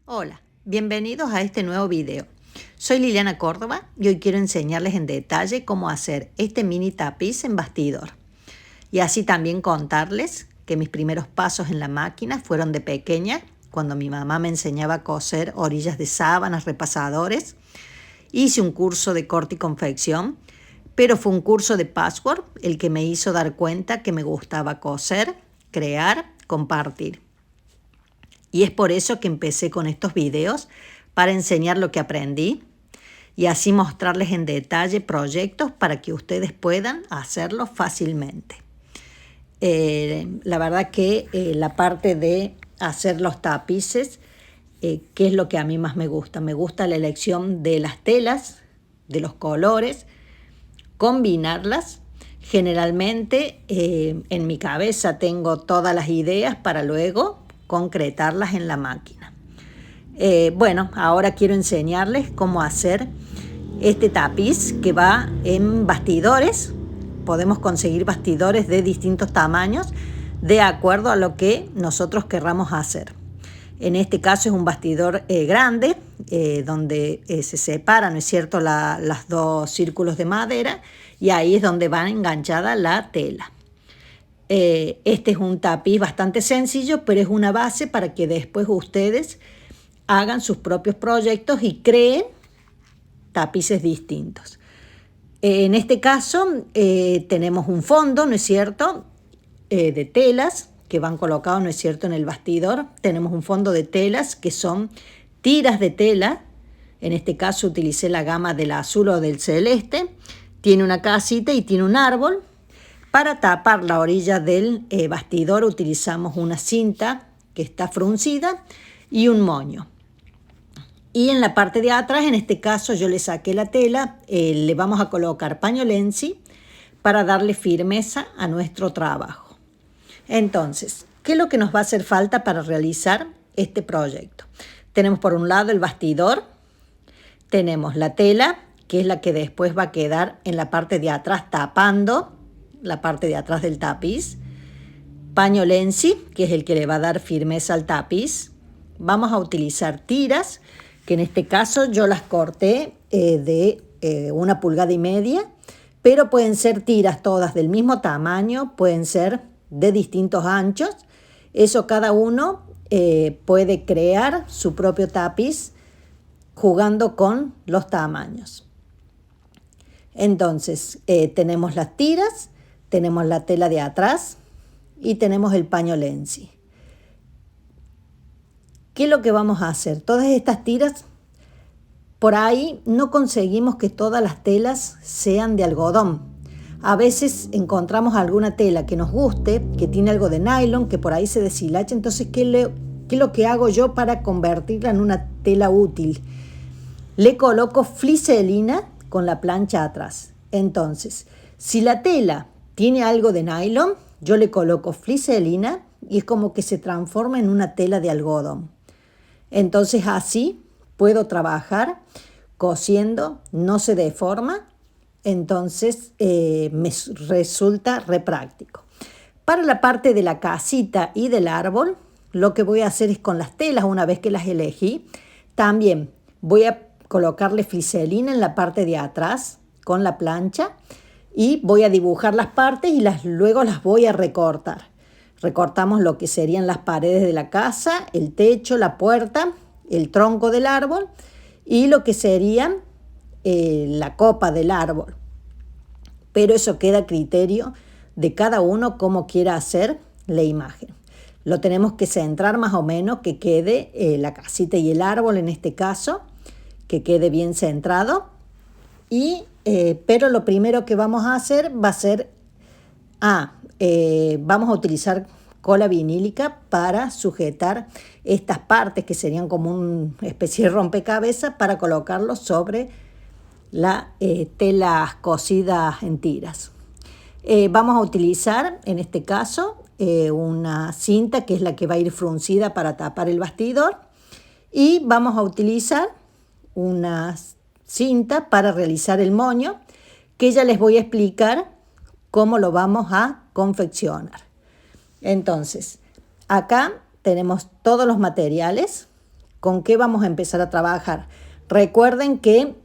Hola, bienvenidos a este nuevo video. Soy Liliana Córdoba y hoy quiero enseñarles en detalle cómo hacer este mini tapiz en bastidor. Y así también contarles que mis primeros pasos en la máquina fueron de pequeña, cuando mi mamá me enseñaba a coser orillas de sábanas, repasadores. Hice un curso de corte y confección, pero fue un curso de patchwork el que me hizo dar cuenta que me gustaba coser, crear, compartir. Y es por eso que empecé con estos videos, para enseñar lo que aprendí y así mostrarles en detalle proyectos para que ustedes puedan hacerlo fácilmente. La verdad que la parte de hacer los tapices, que es lo que a mí más me gusta. Me gusta la elección de las telas, de los colores, combinarlas. Generalmente en mi cabeza tengo todas las ideas para luego concretarlas en la máquina. Bueno, ahora quiero enseñarles cómo hacer este tapiz que va en bastidores. Podemos conseguir bastidores de distintos tamaños de acuerdo a lo que nosotros querramos hacer. En este caso es un bastidor grande, donde se separan, ¿no es cierto?, las dos círculos de madera, y ahí es donde va enganchada la tela. Este es un tapiz bastante sencillo, pero es una base para que después ustedes hagan sus propios proyectos y creen tapices distintos. En este caso tenemos un fondo, ¿no es cierto?, de telas que van colocados, ¿no es cierto?, en el bastidor. Tenemos un fondo de telas que son tiras de tela. En este caso utilicé la gama del azul o del celeste. Tiene una casita y tiene un árbol. Para tapar la orilla del bastidor utilizamos una cinta que está fruncida y un moño. Y en la parte de atrás, en este caso yo le saqué la tela, le vamos a colocar paño lenzi para darle firmeza a nuestro trabajo. Entonces, ¿qué es lo que nos va a hacer falta para realizar este proyecto? Tenemos por un lado el bastidor, tenemos la tela, que es la que después va a quedar en la parte de atrás tapando la parte de atrás del tapiz. Paño lenzi, que es el que le va a dar firmeza al tapiz. Vamos a utilizar tiras, que en este caso yo las corté de 1,5 pulgadas, pero pueden ser tiras todas del mismo tamaño, pueden ser de distintos anchos. Eso cada uno puede crear su propio tapiz jugando con los tamaños. Entonces tenemos las tiras, tenemos la tela de atrás y tenemos el paño lenzi. ¿Qué es lo que vamos a hacer? Todas estas tiras, por ahí no conseguimos que todas las telas sean de algodón. A veces encontramos alguna tela que nos guste, que tiene algo de nylon, que por ahí se deshilacha. Entonces, ¿qué es lo que hago yo para convertirla en una tela útil? Le coloco fliselina con la plancha atrás. Entonces, si la tela tiene algo de nylon, yo le coloco fliselina y es como que se transforma en una tela de algodón. Entonces así puedo trabajar cosiendo, no se deforma, entonces me resulta re práctico. Para la parte de la casita y del árbol, lo que voy a hacer es con las telas, una vez que las elegí, también voy a colocarle fliselina en la parte de atrás con la plancha y voy a dibujar las partes y luego las voy a recortar. Recortamos lo que serían las paredes de la casa, el techo, la puerta, el tronco del árbol y lo que serían la copa del árbol. Pero eso queda a criterio de cada uno cómo quiera hacer la imagen. Lo tenemos que centrar más o menos, que quede la casita y el árbol en este caso, que quede bien centrado. Pero lo primero que vamos a hacer va a ser vamos a utilizar cola vinílica para sujetar estas partes que serían como una especie de rompecabezas para colocarlos sobre la tela cosida en tiras. Vamos a utilizar en este caso una cinta que es la que va a ir fruncida para tapar el bastidor y vamos a utilizar una cinta para realizar el moño, que ya les voy a explicar cómo lo vamos a confeccionar. Entonces, acá tenemos todos los materiales ¿con qué vamos a empezar a trabajar? Recuerden que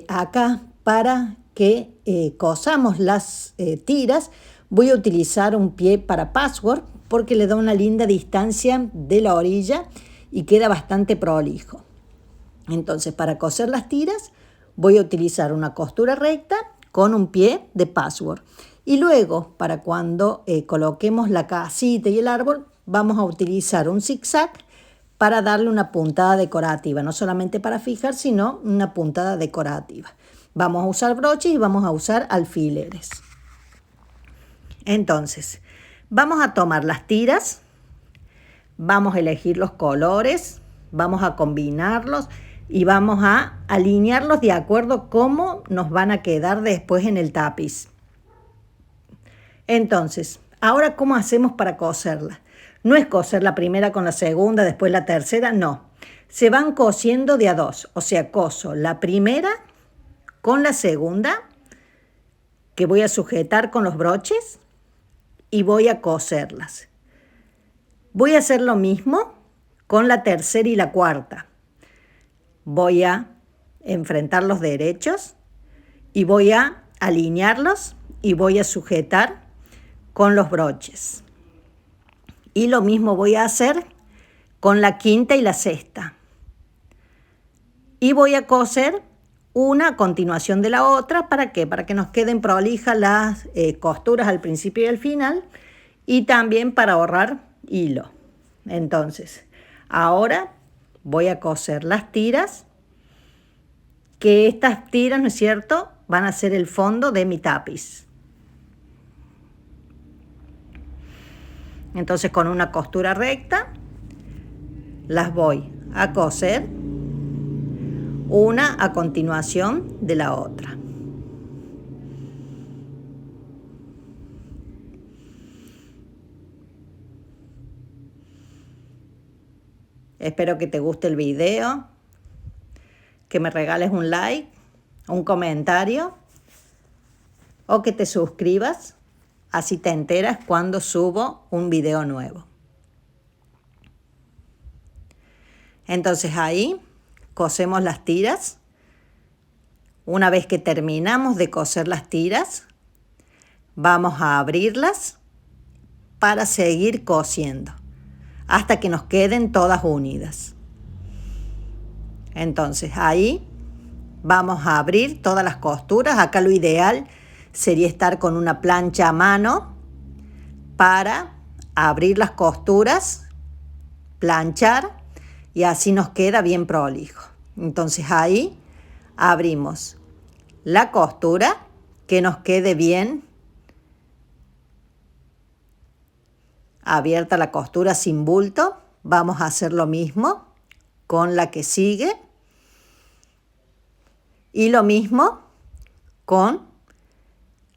acá para que cosamos las tiras voy a utilizar un pie para patchwork porque le da una linda distancia de la orilla y queda bastante prolijo. Entonces, para coser las tiras voy a utilizar una costura recta con un pie de patchwork. Y luego, para cuando coloquemos la casita y el árbol, vamos a utilizar un zigzag para darle una puntada decorativa. No solamente para fijar, sino una puntada decorativa. Vamos a usar broches y vamos a usar alfileres. Entonces, vamos a tomar las tiras, vamos a elegir los colores, vamos a combinarlos y vamos a alinearlos de acuerdo a cómo nos van a quedar después en el tapiz. Entonces, ahora, ¿cómo hacemos para coserla? No es coser la primera con la segunda, después la tercera, no. Se van cosiendo de a dos, o sea, coso la primera con la segunda, que voy a sujetar con los broches, y voy a coserlas. Voy a hacer lo mismo con la tercera y la cuarta. Voy a enfrentar los derechos y voy a alinearlos y voy a sujetar con los broches. Y lo mismo voy a hacer con la quinta y la sexta. Y voy a coser una a continuación de la otra. ¿Para qué? Para que nos queden prolijas las costuras al principio y al final. Y también para ahorrar hilo. Entonces, ahora voy a coser las tiras. Que estas tiras, ¿no es cierto?, van a ser el fondo de mi tapiz. Entonces, con una costura recta, las voy a coser una a continuación de la otra. Espero que te guste el video, que me regales un like, un comentario o que te suscribas, así te enteras cuando subo un video nuevo. Entonces ahí cosemos las tiras. Una vez que terminamos de coser las tiras, vamos a abrirlas para seguir cosiendo hasta que nos queden todas unidas. Entonces ahí vamos a abrir todas las costuras. Acá lo ideal sería estar con una plancha a mano para abrir las costuras, planchar y así nos queda bien prolijo. Entonces ahí abrimos la costura que nos quede bien abierta la costura sin bulto. Vamos a hacer lo mismo con la que sigue y lo mismo con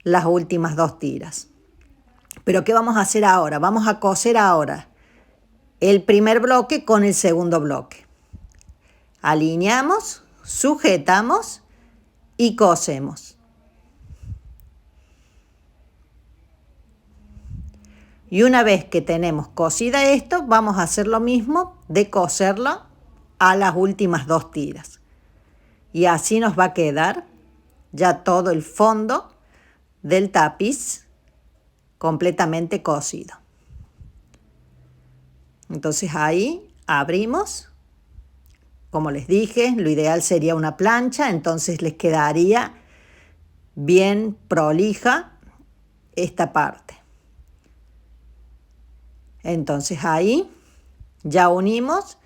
las últimas dos tiras. Pero ¿qué vamos a hacer ahora? Vamos a coser ahora el primer bloque con el segundo bloque. Alineamos, sujetamos y cosemos. Y una vez que tenemos cosida esto, vamos a hacer lo mismo de coserlo a las últimas dos tiras. Y así nos va a quedar ya todo el fondo del tapiz completamente cosido. Entonces ahí abrimos. Como les dije, lo ideal sería una plancha, entonces les quedaría bien prolija esta parte. Entonces ahí ya unimos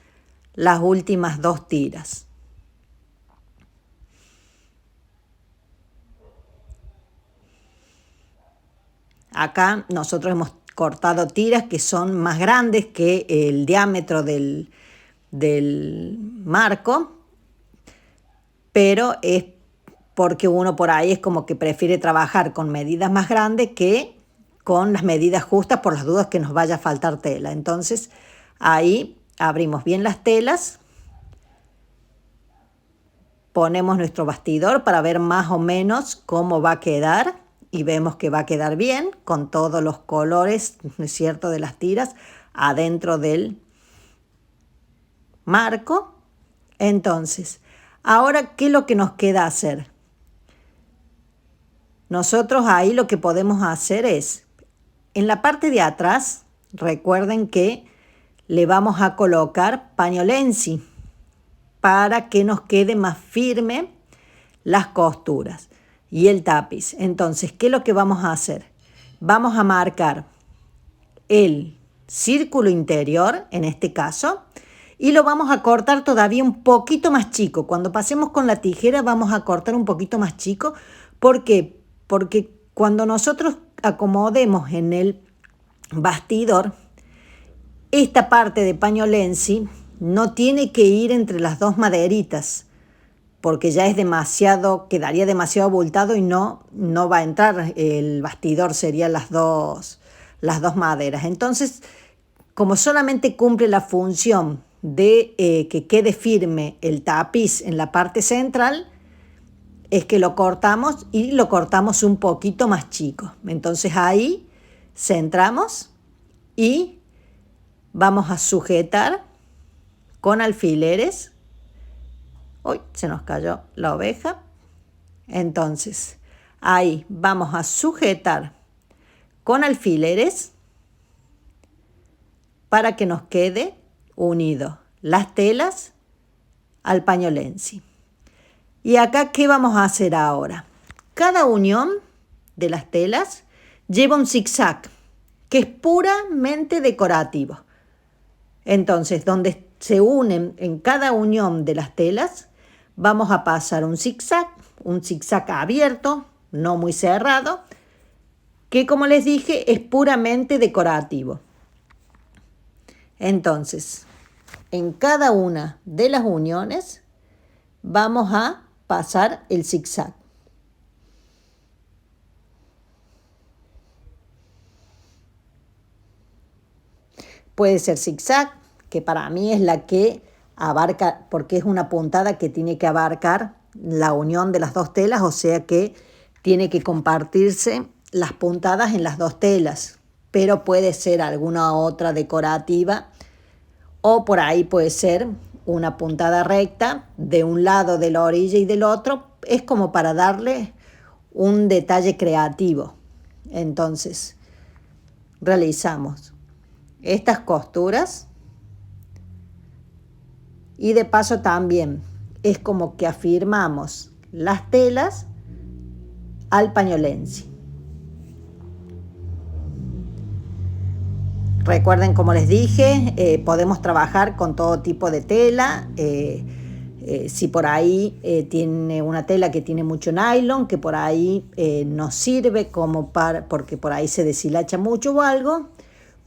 las últimas dos tiras. Acá nosotros hemos cortado tiras que son más grandes que el diámetro del marco, pero es porque uno por ahí es como que prefiere trabajar con medidas más grandes que con las medidas justas por las dudas que nos vaya a faltar tela. Entonces ahí abrimos bien las telas, ponemos nuestro bastidor para ver más o menos cómo va a quedar y vemos que va a quedar bien con todos los colores, ¿no es cierto?, de las tiras adentro del marco. Entonces, ahora, ¿qué es lo que nos queda hacer? Nosotros ahí lo que podemos hacer es, en la parte de atrás, recuerden que le vamos a colocar pañolensi para que nos quede más firme las costuras y el tapiz. Entonces, ¿qué es lo que vamos a hacer? Vamos a marcar el círculo interior, en este caso, y lo vamos a cortar todavía un poquito más chico. Cuando pasemos con la tijera vamos a cortar un poquito más chico. ¿Por qué? Porque cuando nosotros acomodemos en el bastidor, esta parte de pañolensi no tiene que ir entre las dos maderitas, porque ya es demasiado, quedaría demasiado abultado y no va a entrar el bastidor, serían las dos maderas. Entonces, como solamente cumple la función de que quede firme el tapiz en la parte central, es que lo cortamos y lo cortamos un poquito más chico. Entonces ahí centramos y vamos a sujetar con alfileres. Uy, se nos cayó la oveja. Entonces, ahí vamos a sujetar con alfileres para que nos quede unido las telas al pañolensi. Y acá, ¿qué vamos a hacer ahora? Cada unión de las telas lleva un zigzag, que es puramente decorativo. Entonces, donde se unen en cada unión de las telas, vamos a pasar un zigzag abierto, no muy cerrado, que como les dije es puramente decorativo. Entonces, en cada una de las uniones vamos a pasar el zigzag. Puede ser zigzag, que para mí es la que abarca, porque es una puntada que tiene que abarcar la unión de las dos telas, o sea que tiene que compartirse las puntadas en las dos telas, pero puede ser alguna otra decorativa, o por ahí puede ser una puntada recta de un lado de la orilla y del otro. Es como para darle un detalle creativo. Entonces, realizamos estas costuras y de paso también es como que afirmamos las telas al pañolensi. Recuerden, como les dije, podemos trabajar con todo tipo de tela. Si por ahí tiene una tela que tiene mucho nylon, que por ahí nos sirve como porque por ahí se deshilacha mucho o algo,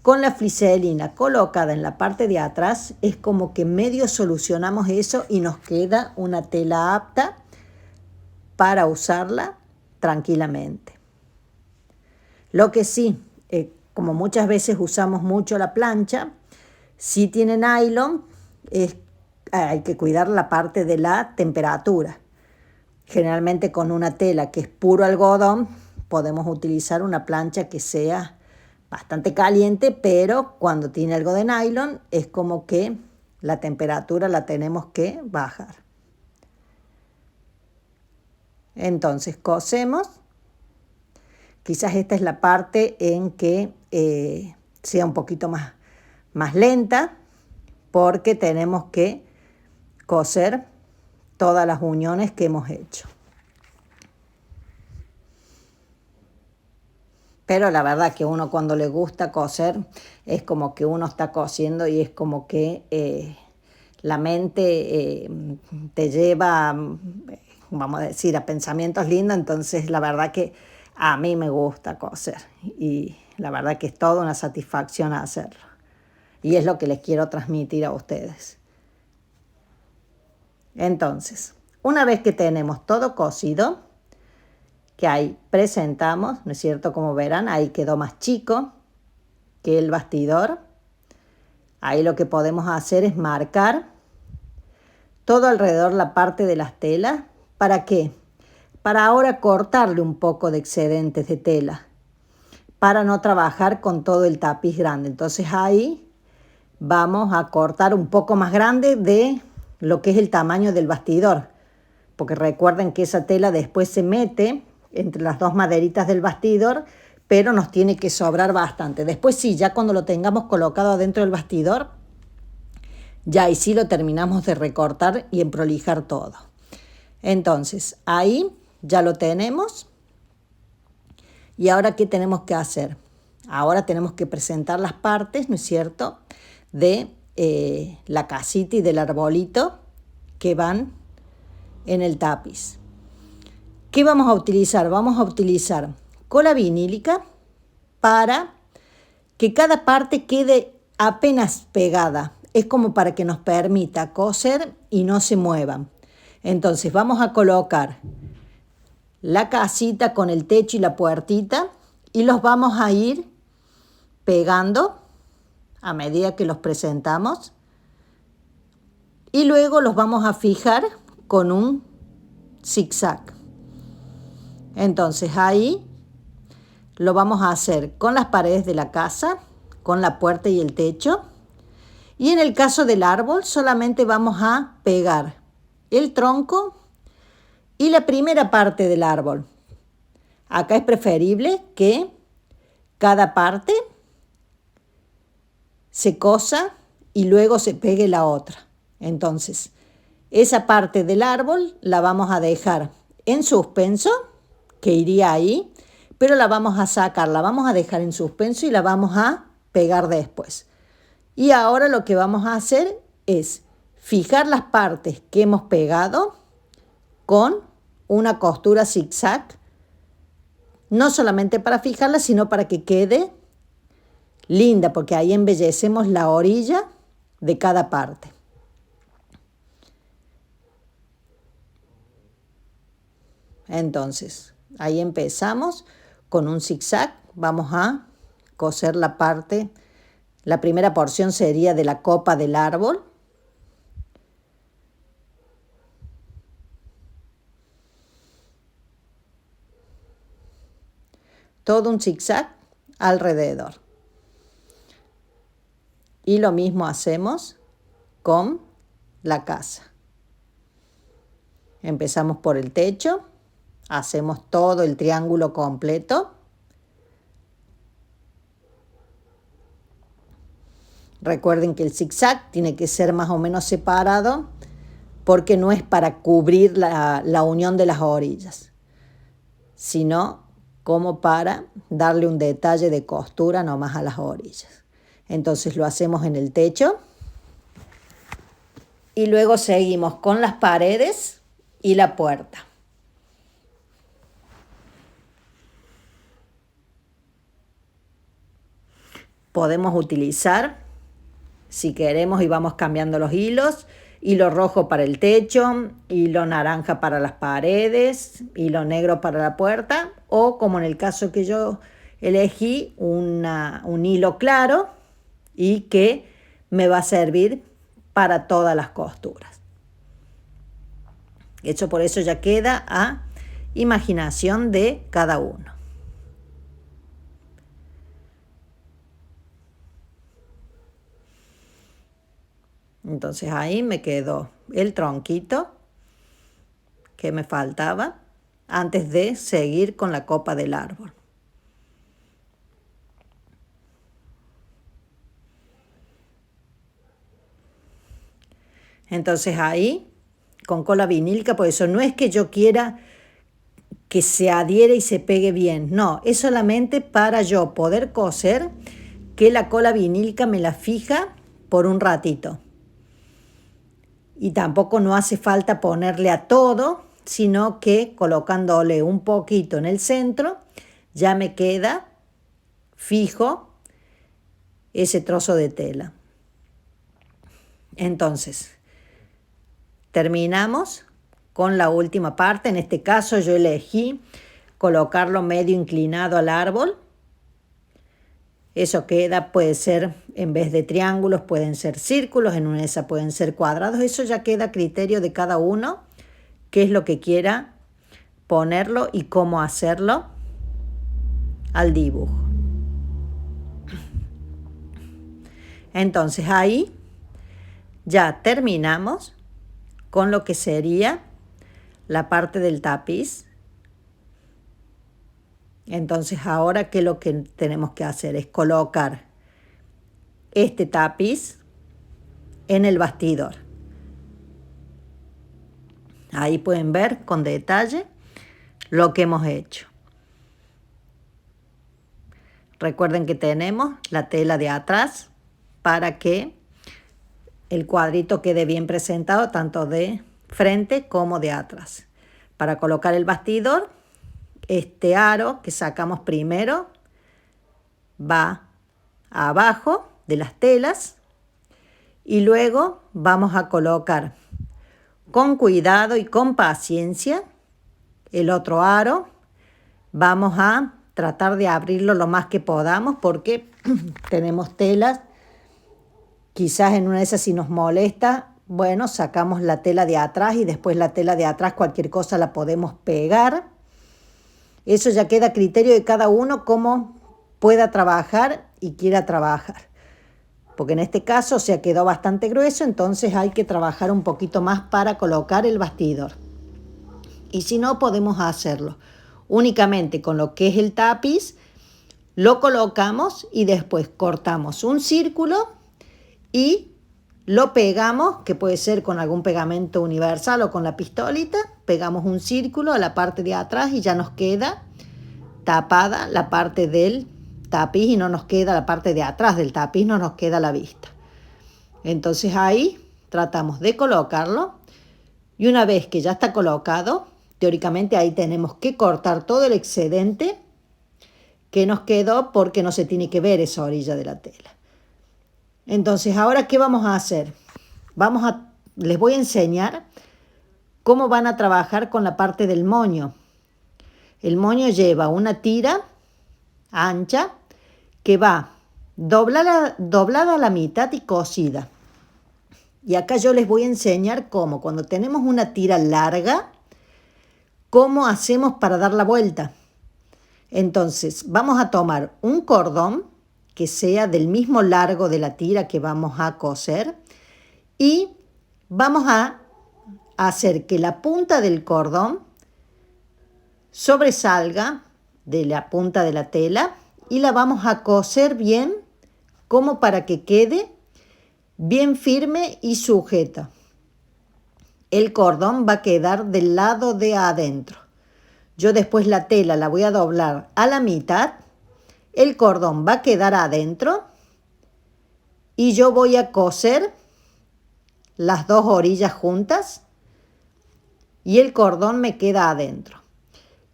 con la fliselina colocada en la parte de atrás es como que medio solucionamos eso y nos queda una tela apta para usarla tranquilamente. Lo que sí, como muchas veces usamos mucho la plancha, si tiene nylon, hay que cuidar la parte de la temperatura. Generalmente con una tela que es puro algodón, podemos utilizar una plancha que sea bastante caliente, pero cuando tiene algo de nylon es como que la temperatura la tenemos que bajar. Entonces cosemos. Quizás esta es la parte en que sea un poquito más lenta, porque tenemos que coser todas las uniones que hemos hecho. Pero la verdad que uno cuando le gusta coser es como que uno está cosiendo y es como que la mente te lleva, vamos a decir, a pensamientos lindos. Entonces la verdad que a mí me gusta coser y la verdad que es toda una satisfacción hacerlo. Y es lo que les quiero transmitir a ustedes. Entonces, una vez que tenemos todo cosido, que ahí presentamos, ¿no es cierto? Como verán, ahí quedó más chico que el bastidor. Ahí lo que podemos hacer es marcar todo alrededor la parte de las telas. ¿Para qué? Para ahora cortarle un poco de excedentes de tela, para no trabajar con todo el tapiz grande. Entonces ahí vamos a cortar un poco más grande de lo que es el tamaño del bastidor, porque recuerden que esa tela después se mete entre las dos maderitas del bastidor, pero nos tiene que sobrar bastante. Después sí, ya cuando lo tengamos colocado adentro del bastidor, ya ahí sí lo terminamos de recortar y emprolijar todo. Entonces, ahí ya lo tenemos. ¿Y ahora qué tenemos que hacer? Ahora tenemos que presentar las partes, ¿no es cierto?, de la casita y del arbolito que van en el tapiz. ¿Qué vamos a utilizar? Vamos a utilizar cola vinílica para que cada parte quede apenas pegada. Es como para que nos permita coser y no se muevan. Entonces vamos a colocar la casita con el techo y la puertita y los vamos a ir pegando a medida que los presentamos y luego los vamos a fijar con un zigzag. Entonces ahí lo vamos a hacer con las paredes de la casa, con la puerta y el techo. Y en el caso del árbol solamente vamos a pegar el tronco y la primera parte del árbol. Acá es preferible que cada parte se cosa y luego se pegue la otra. Entonces, esa parte del árbol la vamos a dejar en suspenso, que iría ahí, pero la vamos a sacar, la vamos a dejar en suspenso y la vamos a pegar después. Y ahora lo que vamos a hacer es fijar las partes que hemos pegado con una costura zigzag, no solamente para fijarla, sino para que quede linda, porque ahí embellecemos la orilla de cada parte. Entonces, ahí empezamos con un zigzag, vamos a coser la parte, la primera porción sería de la copa del árbol. Todo un zigzag alrededor. Y lo mismo hacemos con la casa. Empezamos por el techo, hacemos todo el triángulo completo. Recuerden que el zigzag tiene que ser más o menos separado porque no es para cubrir la unión de las orillas, sino como para darle un detalle de costura nomás a las orillas. Entonces lo hacemos en el techo y luego seguimos con las paredes y la puerta. Podemos utilizar, si queremos, y vamos cambiando los hilos, hilo rojo para el techo, hilo naranja para las paredes, hilo negro para la puerta, o como en el caso que yo elegí, un hilo claro y que me va a servir para todas las costuras. Eso por eso ya queda a imaginación de cada uno. Entonces ahí me quedó el tronquito que me faltaba antes de seguir con la copa del árbol. Entonces ahí con cola vinílica, por eso no es que yo quiera que se adhiere y se pegue bien, no, es solamente para yo poder coser, que la cola vinílica me la fija por un ratito. Y tampoco no hace falta ponerle a todo, sino que colocándole un poquito en el centro, ya me queda fijo ese trozo de tela. Entonces, terminamos con la última parte. En este caso yo elegí colocarlo medio inclinado al árbol. Eso queda, puede ser, en vez de triángulos, pueden ser círculos, en una de esas pueden ser cuadrados. Eso ya queda a criterio de cada uno, qué es lo que quiera ponerlo y cómo hacerlo al dibujo. Entonces ahí ya terminamos con lo que sería la parte del tapiz. Entonces ahora que lo que tenemos que hacer es colocar este tapiz en el bastidor. Ahí pueden ver con detalle lo que hemos hecho. Recuerden que tenemos la tela de atrás para que el cuadrito quede bien presentado tanto de frente como de atrás. Para colocar el bastidor, este aro que sacamos primero va abajo de las telas y luego vamos a colocar con cuidado y con paciencia el otro aro. Vamos a tratar de abrirlo lo más que podamos porque tenemos telas. Quizás en una de esas si nos molesta, bueno, sacamos la tela de atrás y después la tela de atrás cualquier cosa la podemos pegar. Eso ya queda a criterio de cada uno cómo pueda trabajar y quiera trabajar. Porque en este caso se quedó bastante grueso, entonces hay que trabajar un poquito más para colocar el bastidor. Y si no, podemos hacerlo únicamente con lo que es el tapiz, lo colocamos y después cortamos un círculo y lo pegamos, que puede ser con algún pegamento universal o con la pistolita, pegamos un círculo a la parte de atrás y ya nos queda tapada la parte del tapiz y no nos queda la parte de atrás del tapiz, no nos queda la vista. Entonces ahí tratamos de colocarlo y una vez que ya está colocado, teóricamente ahí tenemos que cortar todo el excedente que nos quedó porque no se tiene que ver esa orilla de la tela. Entonces, ¿ahora qué vamos a hacer? Les voy a enseñar cómo van a trabajar con la parte del moño. El moño lleva una tira ancha que va doblada a la mitad y cosida. Y acá yo les voy a enseñar cómo, cuando tenemos una tira larga, cómo hacemos para dar la vuelta. Entonces, vamos a tomar un cordón que sea del mismo largo de la tira que vamos a coser y vamos a hacer que la punta del cordón sobresalga de la punta de la tela y la vamos a coser bien como para que quede bien firme y sujeta. El cordón va a quedar del lado de adentro. Yo después la tela la voy a doblar a la mitad. El cordón va a quedar adentro y yo voy a coser las dos orillas juntas y el cordón me queda adentro.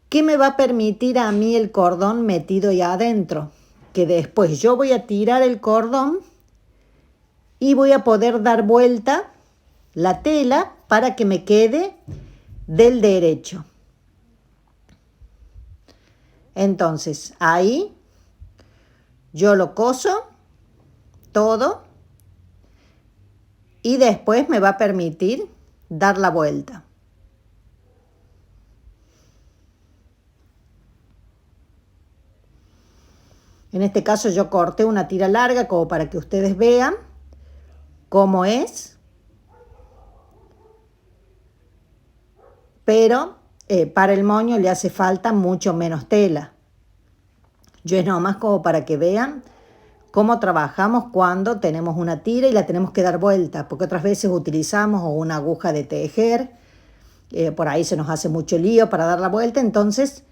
¿Qué me va a permitir a mí el cordón metido ya adentro? Que después yo voy a tirar el cordón y voy a poder dar vuelta la tela para que me quede del derecho. Entonces ahí yo lo coso todo y después me va a permitir dar la vuelta. En este caso yo corté una tira larga como para que ustedes vean cómo es. Pero para el moño le hace falta mucho menos tela. Yo es nomás como para que vean cómo trabajamos cuando tenemos una tira y la tenemos que dar vuelta, porque otras veces utilizamos una aguja de tejer, por ahí se nos hace mucho lío para dar la vuelta, entonces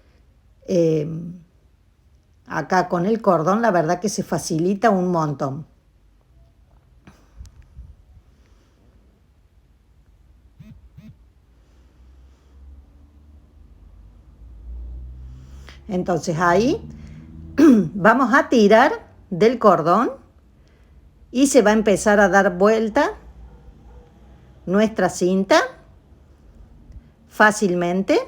acá con el cordón la verdad que se facilita un montón. Entonces ahí vamos a tirar del cordón y se va a empezar a dar vuelta nuestra cinta fácilmente.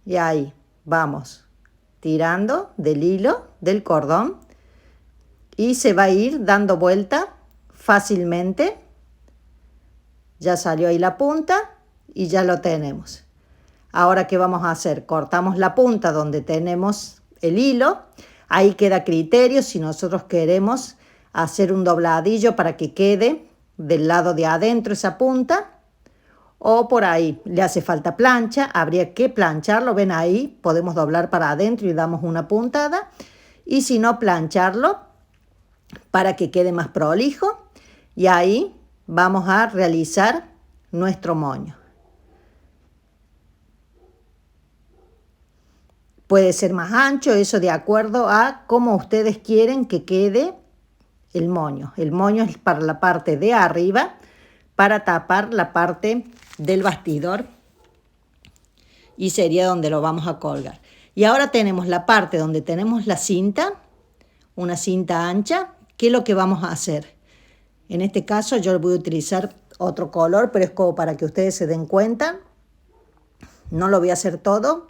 Y ahí vamos tirando del hilo del cordón y se va a ir dando vuelta fácilmente. Ya salió ahí la punta y ya lo tenemos. Ahora, ¿qué vamos a hacer? Cortamos la punta donde tenemos el hilo. Ahí queda a criterio si nosotros queremos hacer un dobladillo para que quede del lado de adentro esa punta, o por ahí le hace falta plancha, habría que plancharlo. Ven, ahí podemos doblar para adentro y damos una puntada, y si no, plancharlo para que quede más prolijo, y ahí vamos a realizar nuestro moño. Puede ser más ancho, eso de acuerdo a cómo ustedes quieren que quede el moño. El moño es para la parte de arriba, para tapar la parte del bastidor, y sería donde lo vamos a colgar. Y ahora tenemos la parte donde tenemos la cinta, una cinta ancha. ¿Qué es lo que vamos a hacer? En este caso yo voy a utilizar otro color, pero es como para que ustedes se den cuenta. No lo voy a hacer todo,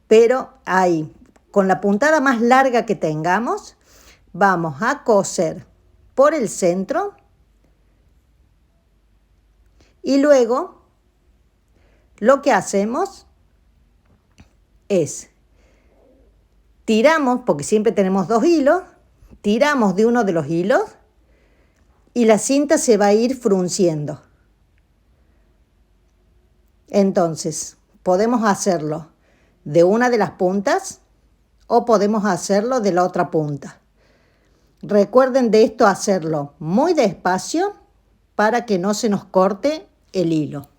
pero ahí, con la puntada más larga que tengamos, vamos a coser por el centro, y luego lo que hacemos es tiramos, porque siempre tenemos dos hilos, tiramos de uno de los hilos y la cinta se va a ir frunciendo. Entonces podemos hacerlo de una de las puntas o podemos hacerlo de la otra punta. Recuerden de esto hacerlo muy despacio para que no se nos corte el hilo.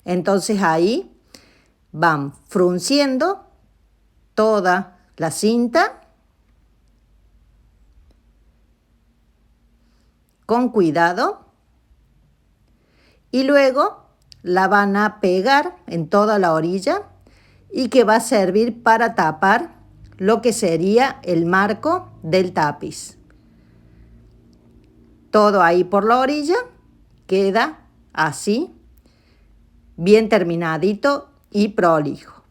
Entonces ahí van frunciendo toda la cinta con cuidado, y luego la van a pegar en toda la orilla, y que va a servir para tapar lo que sería el marco del tapiz. Todo ahí por la orilla queda así, bien terminadito y prolijo.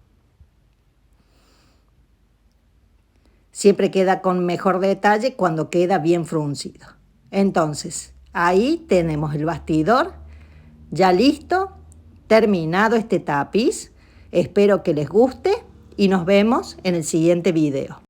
Siempre queda con mejor detalle cuando queda bien fruncido. Entonces, ahí tenemos el bastidor ya listo, terminado este tapiz. Espero que les guste y nos vemos en el siguiente video.